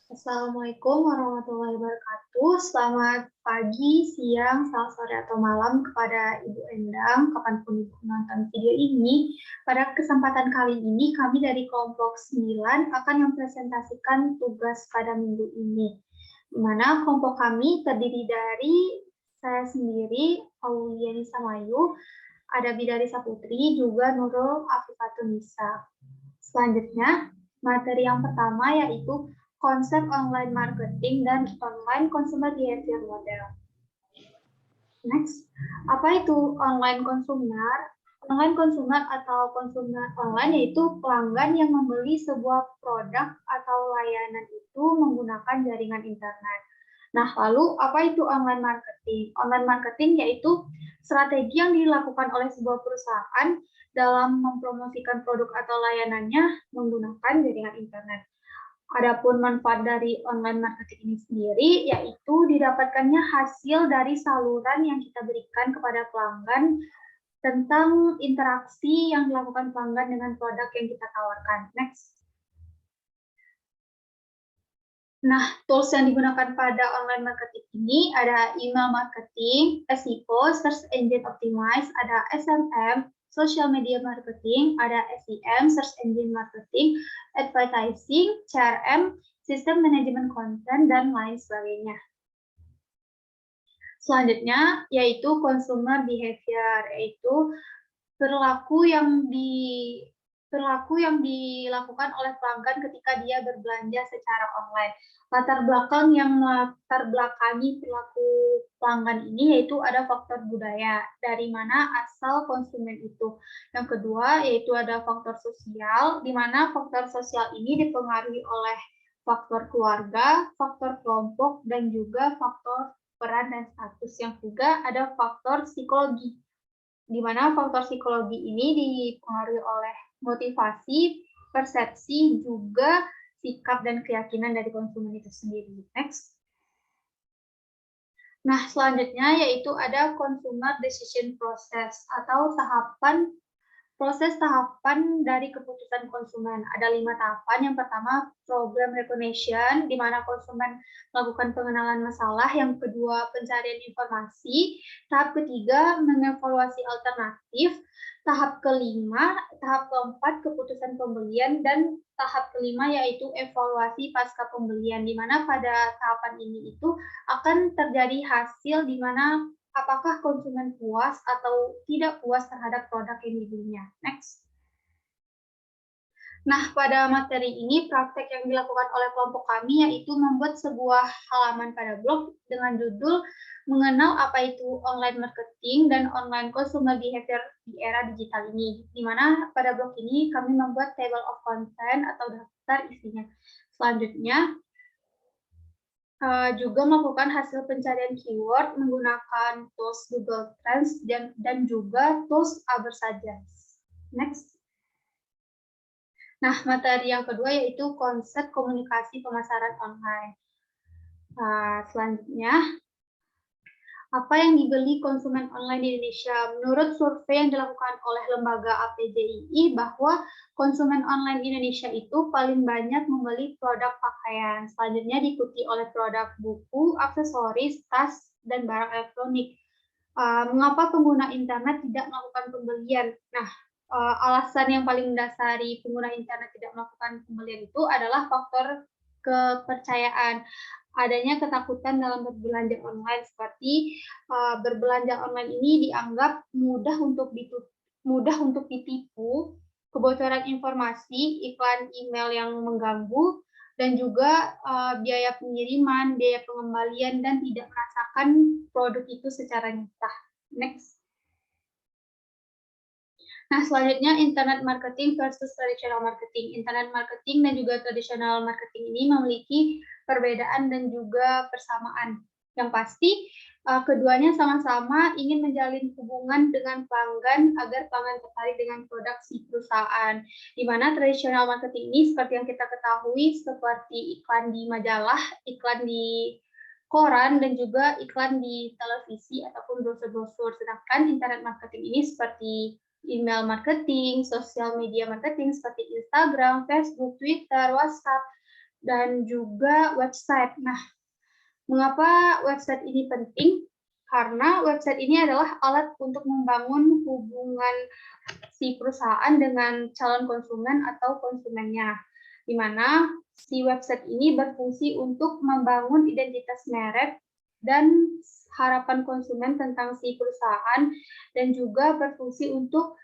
Assalamualaikum warahmatullahi wabarakatuh. Selamat pagi, siang, sore, atau malam kepada Ibu Endang, kapanpun Ibu menonton video ini. Pada kesempatan kali ini, kami dari kelompok 9 akan mempresentasikan tugas pada minggu ini. Di mana kelompok kami terdiri dari saya sendiri, Auliani Samayu, ada Bidari Saputri, juga Nurul Afifatun Nisa. Selanjutnya, materi yang pertama yaitu konsep online marketing dan online consumer behavior model. Next, apa itu online consumer? Online consumer atau consumer online yaitu pelanggan yang membeli sebuah produk atau layanan itu menggunakan jaringan internet. Nah, lalu apa itu online marketing? Online marketing yaitu strategi yang dilakukan oleh sebuah perusahaan dalam mempromosikan produk atau layanannya menggunakan jaringan internet. Adapun manfaat dari online marketing ini sendiri, yaitu didapatkannya hasil dari saluran yang kita berikan kepada pelanggan tentang interaksi yang dilakukan pelanggan dengan produk yang kita tawarkan. Next. Nah, tools yang digunakan pada online marketing ini ada email marketing, SEO, Search Engine Optimize, ada SMM, social media marketing, ada SEM, search engine marketing, advertising, CRM, sistem manajemen konten, dan lain sebagainya. Selanjutnya, yaitu consumer behavior, yaitu perilaku yang dilakukan oleh pelanggan ketika dia berbelanja secara online. Latar belakangi perilaku pelanggan ini yaitu ada faktor budaya, dari mana asal konsumen itu. Yang kedua yaitu ada faktor sosial, di mana faktor sosial ini dipengaruhi oleh faktor keluarga, faktor kelompok, dan juga faktor peran dan status. Yang ketiga ada faktor psikologi, di mana faktor psikologi ini dipengaruhi oleh motivasi, persepsi, juga sikap dan keyakinan dari konsumen itu sendiri. Next. Nah, selanjutnya yaitu ada consumer decision process atau proses tahapan dari keputusan konsumen. Ada 5 tahapan. Yang pertama, problem recognition, di mana konsumen melakukan pengenalan masalah. Yang kedua, pencarian informasi. Tahap ketiga, mengevaluasi alternatif. Tahap keempat, keputusan pembelian. Dan tahap kelima yaitu evaluasi pasca pembelian, di mana pada tahapan ini itu akan terjadi hasil di mana apakah konsumen puas atau tidak puas terhadap produk yang dibelinya. Next. Nah, pada materi ini praktek yang dilakukan oleh kelompok kami yaitu membuat sebuah halaman pada blog dengan judul mengenal apa itu online marketing dan online consumer behavior di era digital ini. Di mana pada blog ini kami membuat table of content atau daftar isinya. Selanjutnya, juga melakukan hasil pencarian keyword menggunakan tools Google Trends dan juga tools Abersaja. Next. Nah, materi yang kedua yaitu konsep komunikasi pemasaran online. Selanjutnya, apa yang dibeli konsumen online di Indonesia? Menurut survei yang dilakukan oleh lembaga APJII bahwa konsumen online Indonesia itu paling banyak membeli produk pakaian. Selanjutnya diikuti oleh produk buku, aksesoris, tas, dan barang elektronik. Mengapa pengguna internet tidak melakukan pembelian? Nah, alasan yang paling mendasari pengguna internet tidak melakukan pembelian itu adalah faktor kepercayaan. Adanya ketakutan dalam berbelanja online, seperti berbelanja online ini dianggap mudah untuk ditipu, kebocoran informasi, iklan email yang mengganggu, dan juga biaya pengiriman, biaya pengembalian, dan tidak merasakan produk itu secara nyata. Next. Nah, selanjutnya internet marketing versus traditional marketing. Internet marketing dan juga traditional marketing ini memiliki perbedaan dan juga persamaan. Yang pasti, keduanya sama-sama ingin menjalin hubungan dengan pelanggan agar pelanggan tertarik dengan produk si perusahaan. Di mana traditional marketing ini seperti yang kita ketahui seperti iklan di majalah, iklan di koran, dan juga iklan di televisi ataupun brosur-brosur. Sedangkan internet marketing ini seperti email marketing, sosial media marketing seperti Instagram, Facebook, Twitter, WhatsApp, dan juga website. Nah, mengapa website ini penting? Karena website ini adalah alat untuk membangun hubungan si perusahaan dengan calon konsumen atau konsumennya, di mana si website ini berfungsi untuk membangun identitas merek dan harapan konsumen tentang si perusahaan, dan juga berfungsi untuk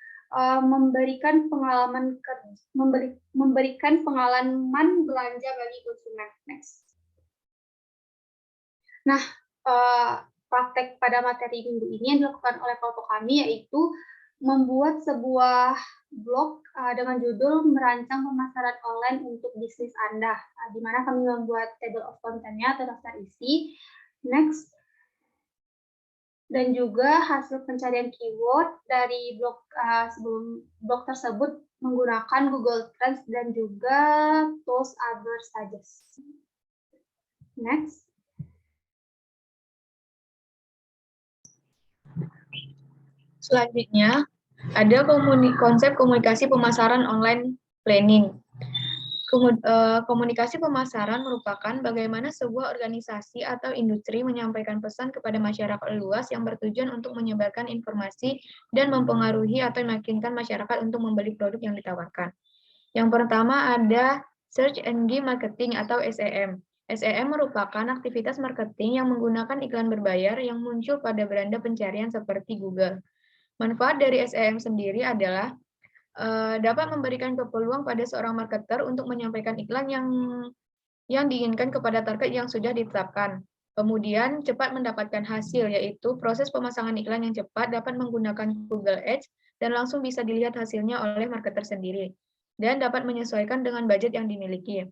memberikan pengalaman belanja bagi konsumen. Next. Nah, praktek pada materi minggu ini yang dilakukan oleh kelompok kami yaitu membuat sebuah blog dengan judul merancang pemasaran online untuk bisnis Anda, di mana kami membuat table of content-nya atau daftar isi. Next. Dan juga hasil pencarian keyword dari blog sebelum blog tersebut menggunakan Google Trends dan juga tools other suggest. Next. Selanjutnya, ada konsep komunikasi pemasaran online planning. Komunikasi pemasaran merupakan bagaimana sebuah organisasi atau industri menyampaikan pesan kepada masyarakat luas yang bertujuan untuk menyebarkan informasi dan mempengaruhi atau meyakinkan masyarakat untuk membeli produk yang ditawarkan. Yang pertama ada Search Engine Marketing atau SEM. SEM merupakan aktivitas marketing yang menggunakan iklan berbayar yang muncul pada beranda pencarian seperti Google. Manfaat dari SEM sendiri adalah dapat memberikan peluang pada seorang marketer untuk menyampaikan iklan yang diinginkan kepada target yang sudah ditetapkan. Kemudian cepat mendapatkan hasil, yaitu proses pemasangan iklan yang cepat dapat menggunakan Google Ads dan langsung bisa dilihat hasilnya oleh marketer sendiri dan dapat menyesuaikan dengan budget yang dimiliki.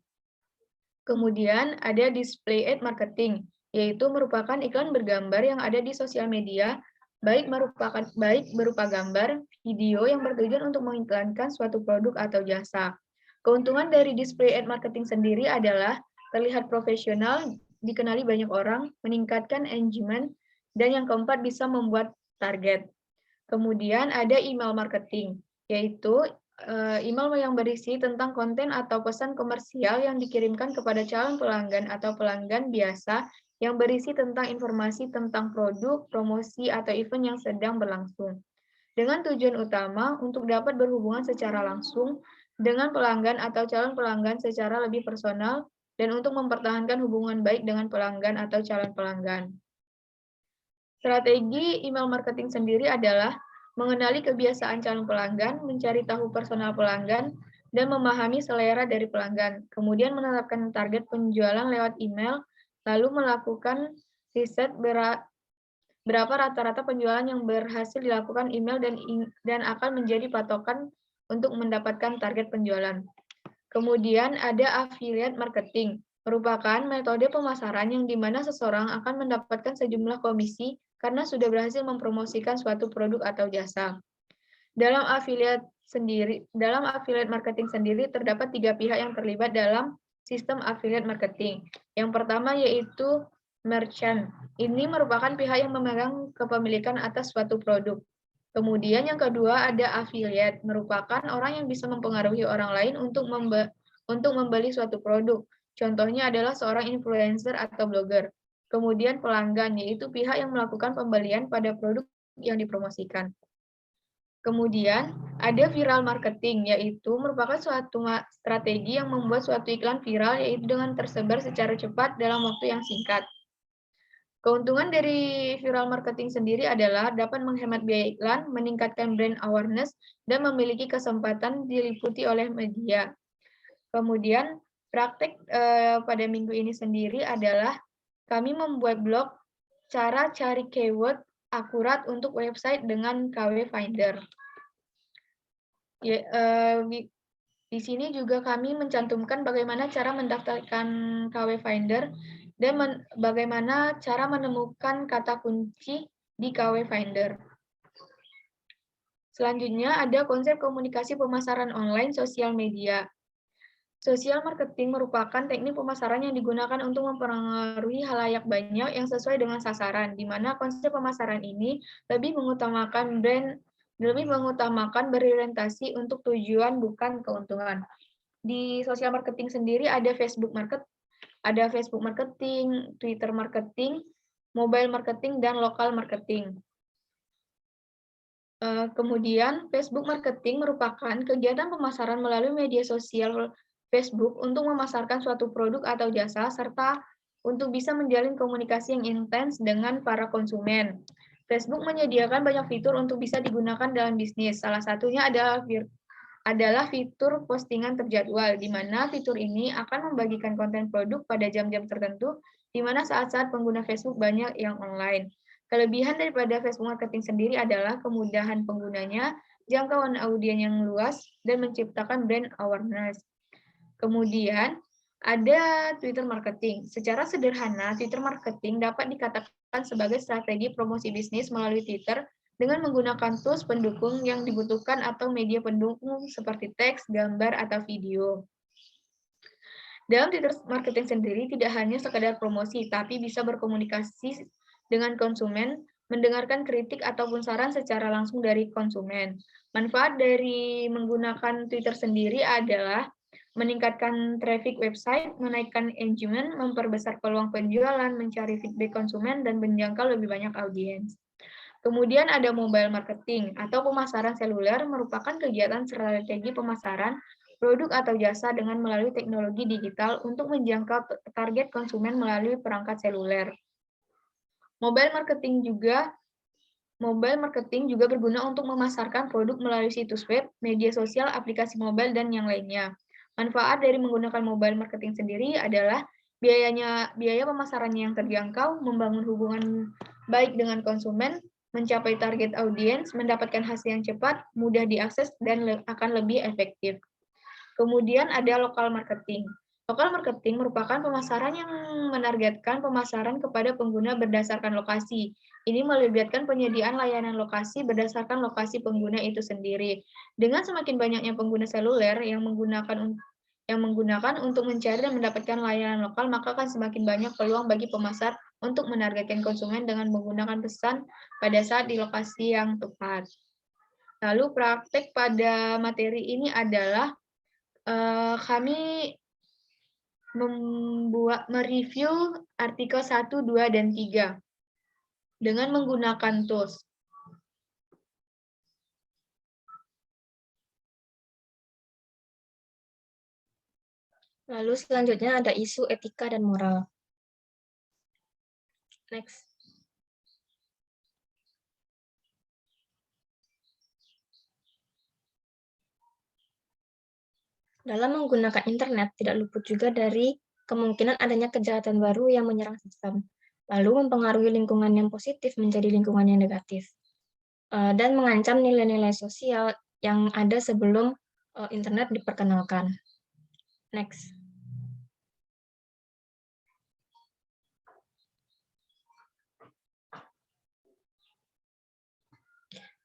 Kemudian ada display ad marketing, yaitu merupakan iklan bergambar yang ada di sosial media, baik berupa gambar, video yang bertujuan untuk mengiklankan suatu produk atau jasa. Keuntungan dari display ad marketing sendiri adalah terlihat profesional, dikenali banyak orang, meningkatkan engagement, dan yang keempat bisa membuat target. Kemudian ada email marketing, yaitu email yang berisi tentang konten atau pesan komersial yang dikirimkan kepada calon pelanggan atau pelanggan biasa yang berisi tentang informasi tentang produk, promosi, atau event yang sedang berlangsung. Dengan tujuan utama untuk dapat berhubungan secara langsung dengan pelanggan atau calon pelanggan secara lebih personal dan untuk mempertahankan hubungan baik dengan pelanggan atau calon pelanggan. Strategi email marketing sendiri adalah mengenali kebiasaan calon pelanggan, mencari tahu personal pelanggan, dan memahami selera dari pelanggan. Kemudian menetapkan target penjualan lewat email, lalu melakukan riset berapa rata-rata penjualan yang berhasil dilakukan email dan akan menjadi patokan untuk mendapatkan target penjualan. Kemudian ada affiliate marketing, merupakan metode pemasaran yang di mana seseorang akan mendapatkan sejumlah komisi karena sudah berhasil mempromosikan suatu produk atau jasa. Dalam affiliate marketing sendiri terdapat 3 pihak yang terlibat dalam sistem affiliate marketing. Yang pertama yaitu merchant. Ini merupakan pihak yang memegang kepemilikan atas suatu produk. Kemudian yang kedua ada affiliate, merupakan orang yang bisa mempengaruhi orang lain untuk membeli suatu produk. Contohnya adalah seorang influencer atau blogger. Kemudian pelanggan, yaitu pihak yang melakukan pembelian pada produk yang dipromosikan. Kemudian ada viral marketing, yaitu merupakan suatu strategi yang membuat suatu iklan viral, yaitu dengan tersebar secara cepat dalam waktu yang singkat. Keuntungan dari viral marketing sendiri adalah dapat menghemat biaya iklan, meningkatkan brand awareness, dan memiliki kesempatan diliputi oleh media. Kemudian praktek pada minggu ini sendiri adalah kami membuat blog cara cari keyword akurat untuk website dengan KW Finder. Di sini juga kami mencantumkan bagaimana cara mendaftarkan KW Finder dan bagaimana cara menemukan kata kunci di KW Finder. Selanjutnya ada konsep komunikasi pemasaran online sosial media. Sosial marketing merupakan teknik pemasaran yang digunakan untuk mempengaruhi halayak banyak yang sesuai dengan sasaran, di mana konsep pemasaran ini lebih mengutamakan berorientasi untuk tujuan bukan keuntungan. Di sosial marketing sendiri ada Facebook marketing, Twitter marketing, mobile marketing, dan lokal marketing. Kemudian, Facebook marketing merupakan kegiatan pemasaran melalui media sosial Facebook untuk memasarkan suatu produk atau jasa, serta untuk bisa menjalin komunikasi yang intens dengan para konsumen. Facebook menyediakan banyak fitur untuk bisa digunakan dalam bisnis. Salah satunya adalah fitur postingan terjadwal, di mana fitur ini akan membagikan konten produk pada jam-jam tertentu, di mana saat-saat pengguna Facebook banyak yang online. Kelebihan daripada Facebook marketing sendiri adalah kemudahan penggunanya, jangkauan audiens yang luas, dan menciptakan brand awareness. Kemudian, ada Twitter marketing. Secara sederhana, Twitter marketing dapat dikatakan sebagai strategi promosi bisnis melalui Twitter dengan menggunakan tools pendukung yang dibutuhkan atau media pendukung seperti teks, gambar, atau video. Dalam Twitter marketing sendiri tidak hanya sekadar promosi, tapi bisa berkomunikasi dengan konsumen, mendengarkan kritik ataupun saran secara langsung dari konsumen. Manfaat dari menggunakan Twitter sendiri adalah meningkatkan traffic website, menaikkan engagement, memperbesar peluang penjualan, mencari feedback konsumen, dan menjangkau lebih banyak audiens. Kemudian ada mobile marketing atau pemasaran seluler, merupakan kegiatan strategi pemasaran produk atau jasa dengan melalui teknologi digital untuk menjangkau target konsumen melalui perangkat seluler. Mobile marketing juga berguna untuk memasarkan produk melalui situs web, media sosial, aplikasi mobile, dan yang lainnya. Manfaat dari menggunakan mobile marketing sendiri adalah biaya pemasarannya yang terjangkau, membangun hubungan baik dengan konsumen, mencapai target audiens, mendapatkan hasil yang cepat, mudah diakses, dan akan lebih efektif. Kemudian ada lokal marketing. Lokal marketing merupakan pemasaran yang menargetkan pemasaran kepada pengguna berdasarkan lokasi. Ini melibatkan penyediaan layanan lokasi berdasarkan lokasi pengguna itu sendiri. Dengan semakin banyaknya pengguna seluler yang menggunakan untuk mencari dan mendapatkan layanan lokal, maka akan semakin banyak peluang bagi pemasar untuk menargetkan konsumen dengan menggunakan pesan pada saat di lokasi yang tepat. Lalu praktek pada materi ini adalah kami mereview artikel 1, 2, dan 3 dengan menggunakan tools. Lalu selanjutnya ada isu etika dan moral. Next. Dalam menggunakan internet, tidak luput juga dari kemungkinan adanya kejahatan baru yang menyerang sistem, lalu mempengaruhi lingkungan yang positif menjadi lingkungan yang negatif, dan mengancam nilai-nilai sosial yang ada sebelum internet diperkenalkan. Next.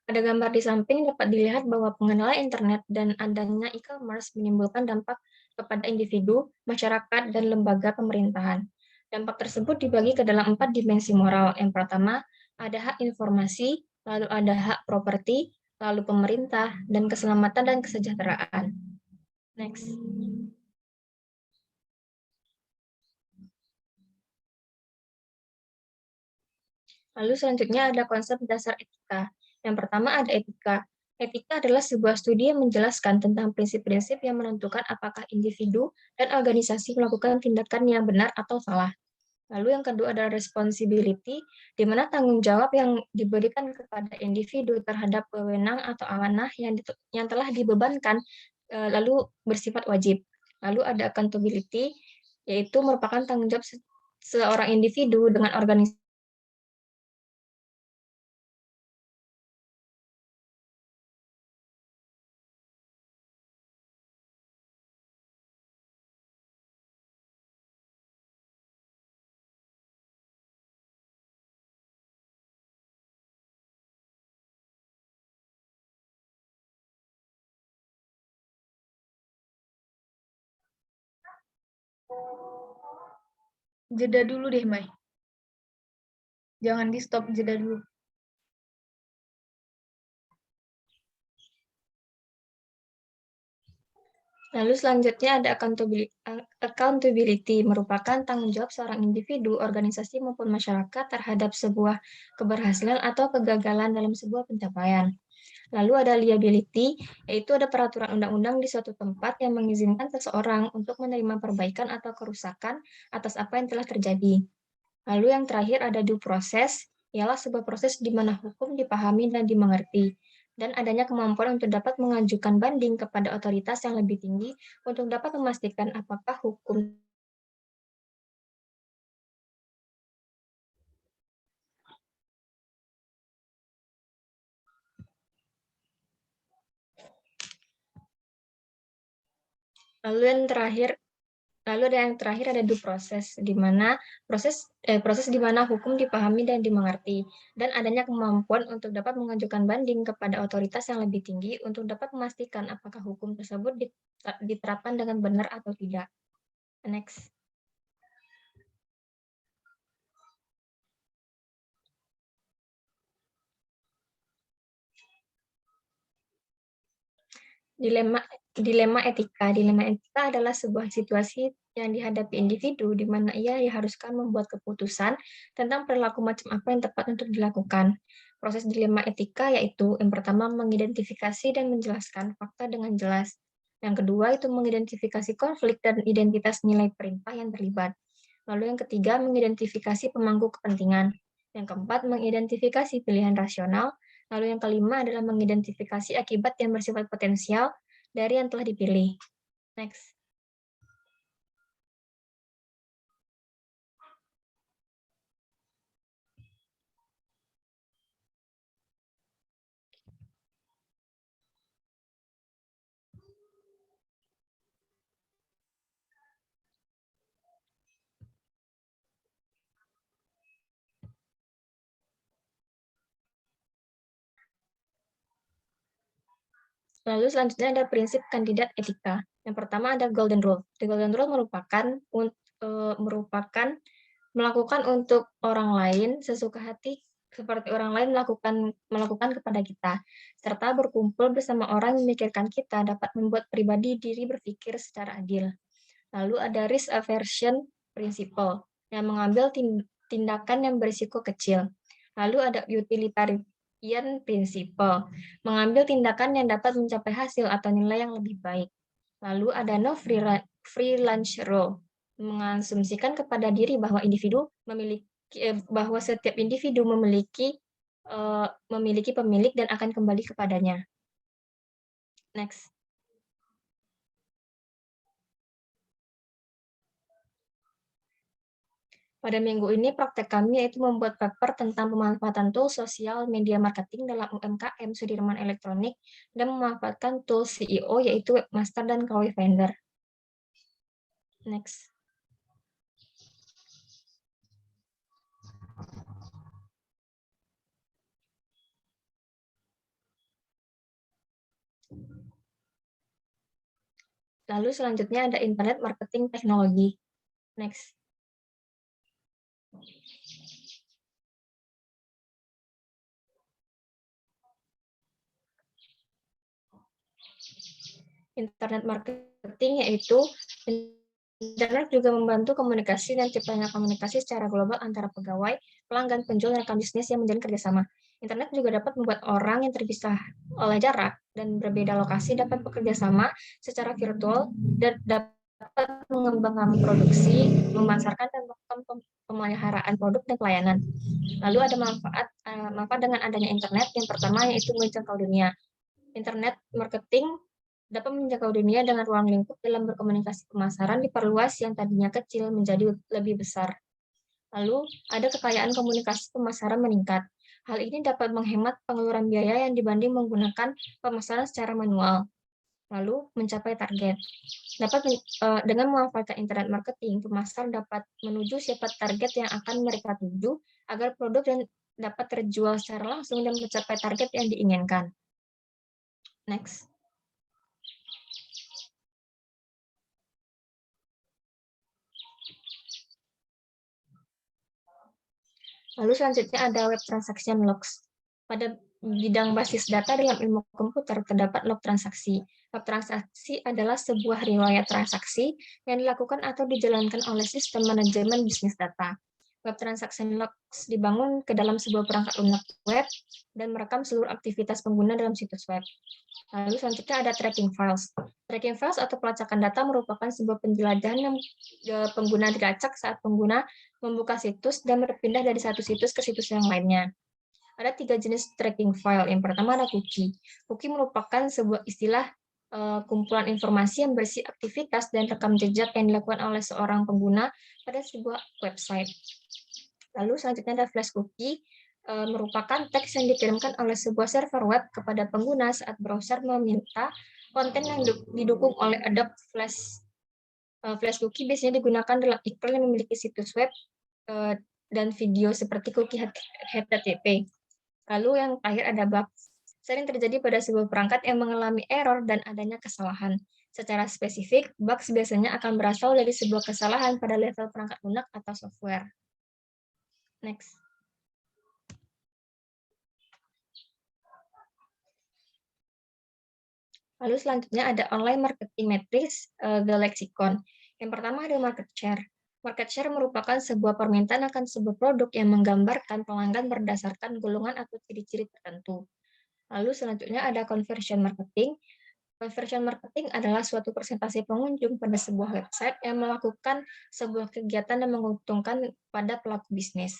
Pada gambar di samping dapat dilihat bahwa pengenalan internet dan adanya e-commerce menimbulkan dampak kepada individu, masyarakat, dan lembaga pemerintahan. Dampak tersebut dibagi ke dalam 4 dimensi moral. Yang pertama, ada hak informasi, lalu ada hak properti, lalu pemerintah, dan keselamatan dan kesejahteraan. Next. Lalu selanjutnya ada konsep dasar etika. Yang pertama ada etika. Etika adalah sebuah studi yang menjelaskan tentang prinsip-prinsip yang menentukan apakah individu dan organisasi melakukan tindakan yang benar atau salah. Lalu yang kedua adalah responsibility, di mana tanggung jawab yang diberikan kepada individu terhadap wewenang atau amanah yang telah dibebankan lalu bersifat wajib. Lalu ada accountability, yaitu merupakan tanggung jawab seorang individu dengan organisasi Jeda dulu deh, Mai. Jangan di stop, jeda dulu. Lalu selanjutnya ada accountability, merupakan tanggung jawab seorang individu, organisasi, maupun masyarakat terhadap sebuah keberhasilan atau kegagalan dalam sebuah pencapaian. Lalu ada liability, yaitu ada peraturan undang-undang di suatu tempat yang mengizinkan seseorang untuk menerima perbaikan atau kerusakan atas apa yang telah terjadi. Lalu yang terakhir ada due process, ialah sebuah proses di mana hukum dipahami dan dimengerti, dan adanya kemampuan untuk dapat mengajukan banding kepada otoritas yang lebih tinggi untuk dapat memastikan apakah hukum. Lalu ada yang terakhir ada due process, di mana proses di mana hukum dipahami dan dimengerti, dan adanya kemampuan untuk dapat mengajukan banding kepada otoritas yang lebih tinggi untuk dapat memastikan apakah hukum tersebut diterapkan dengan benar atau tidak. Next. Dilema etika. Dilema etika adalah sebuah situasi yang dihadapi individu di mana ia diharuskan membuat keputusan tentang perilaku macam apa yang tepat untuk dilakukan. Proses dilema etika yaitu yang pertama mengidentifikasi dan menjelaskan fakta dengan jelas. Yang kedua itu mengidentifikasi konflik dan identitas nilai perintah yang terlibat. Lalu yang ketiga mengidentifikasi pemangku kepentingan. Yang keempat mengidentifikasi pilihan rasional. Lalu yang kelima adalah mengidentifikasi akibat yang bersifat potensial dari yang telah dipilih. Next. Lalu selanjutnya ada prinsip kandidat etika. Yang pertama ada golden rule. The golden rule merupakan melakukan untuk orang lain sesuka hati seperti orang lain melakukan kepada kita, serta berkumpul bersama orang yang memikirkan kita dapat membuat pribadi diri berpikir secara adil. Lalu ada risk aversion principle yang mengambil tindakan yang berisiko kecil. Lalu ada utilitarian principle, mengambil tindakan yang dapat mencapai hasil atau nilai yang lebih baik. Lalu ada no free lunch rule, mengasumsikan kepada diri bahwa setiap individu memiliki pemilik dan akan kembali kepadanya. Next. Pada minggu ini praktek kami yaitu membuat paper tentang pemanfaatan tools sosial media marketing dalam UMKM Sudirman Elektronik dan memanfaatkan tools CEO yaitu Webmaster dan KW Vendor. Next. Lalu selanjutnya ada internet marketing teknologi. Next. Internet marketing yaitu internet juga membantu komunikasi dan ciptanya komunikasi secara global antara pegawai, pelanggan, penjual, dan rekan bisnis yang menjalin kerjasama. Internet juga dapat membuat orang yang terpisah oleh jarak dan berbeda lokasi dapat bekerja sama secara virtual dan dapat mengembangkan produksi, memasarkan, dan melakukan pemeliharaan produk dan pelayanan. Lalu ada manfaat dengan adanya internet. Yang pertama yaitu menjangkau dunia. Internet marketing dapat menjangkau dunia dengan ruang lingkup dalam berkomunikasi pemasaran diperluas yang tadinya kecil menjadi lebih besar. Lalu, ada kekayaan komunikasi pemasaran meningkat. Hal ini dapat menghemat pengeluaran biaya yang dibanding menggunakan pemasaran secara manual. Lalu, mencapai target. Dengan memanfaatkan internet marketing, pemasar dapat menuju siapa target yang akan mereka tuju agar produk dapat terjual secara langsung dan mencapai target yang diinginkan. Next. Lalu selanjutnya ada web transaction logs. Pada bidang basis data dalam ilmu komputer terdapat log transaksi. Log transaksi adalah sebuah riwayat transaksi yang dilakukan atau dijalankan oleh sistem manajemen bisnis data. Web transaction logs dibangun ke dalam sebuah perangkat lunak web dan merekam seluruh aktivitas pengguna dalam situs web. Lalu selanjutnya ada tracking files. Tracking files atau pelacakan data merupakan sebuah penjelajahan yang pengguna dilacak saat pengguna membuka situs dan berpindah dari satu situs ke situs yang lainnya. Ada 3 jenis tracking file. Yang pertama ada cookie. Cookie merupakan sebuah istilah kumpulan informasi yang berisi aktivitas dan rekam jejak yang dilakukan oleh seorang pengguna pada sebuah website. Lalu selanjutnya ada flash cookie, merupakan teks yang dikirimkan oleh sebuah server web kepada pengguna saat browser meminta konten yang didukung oleh Adobe Flash. Flash cookie biasanya digunakan dalam iklan yang memiliki situs web dan video seperti cookie HTTP. Lalu yang terakhir ada bug. Sering terjadi pada sebuah perangkat yang mengalami error dan adanya kesalahan. Secara spesifik, bugs biasanya akan berasal dari sebuah kesalahan pada level perangkat lunak atau software. Next. Lalu selanjutnya ada online marketing matrix, The Lexicon. Yang pertama ada market share. Market share merupakan sebuah permintaan akan sebuah produk yang menggambarkan pelanggan berdasarkan golongan atau ciri-ciri tertentu. Lalu selanjutnya ada conversion marketing. Conversion marketing adalah suatu persentase pengunjung pada sebuah website yang melakukan sebuah kegiatan yang menguntungkan pada pelaku bisnis.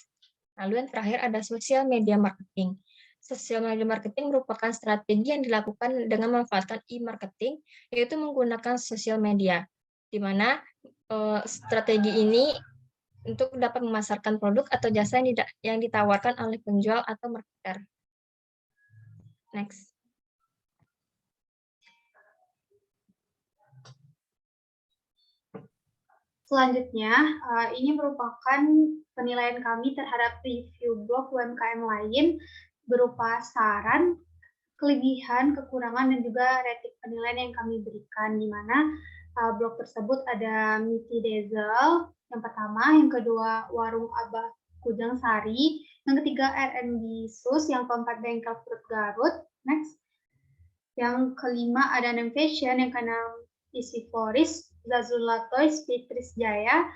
Lalu yang terakhir ada social media marketing. Social media marketing merupakan strategi yang dilakukan dengan memanfaatkan e-marketing, yaitu menggunakan sosial media, di mana strategi ini untuk dapat memasarkan produk atau jasa yang ditawarkan oleh penjual atau marketer. Next. Selanjutnya, ini merupakan penilaian kami terhadap review blog UMKM lain berupa saran, kelebihan, kekurangan, dan juga rating penilaian yang kami berikan, di mana blog tersebut ada Miti Diesel, yang pertama, yang kedua Warung Abah Kujang Sari, yang ketiga R&B Sus, yang keempat Bengkel Fruit Garut, next. Yang kelima ada Nem Fashion, yang keenam Isi Floris, Zazula Toys, Fitris Jaya,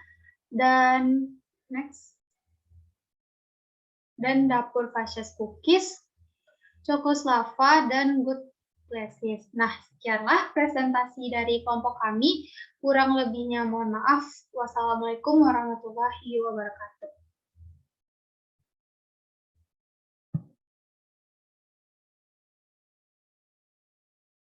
dan next. Dan Dapur Fashion Cookies, Cokoslava, dan Good Places. Nah, sekianlah presentasi dari kelompok kami. Kurang lebihnya mohon maaf. Wassalamualaikum warahmatullahi wabarakatuh.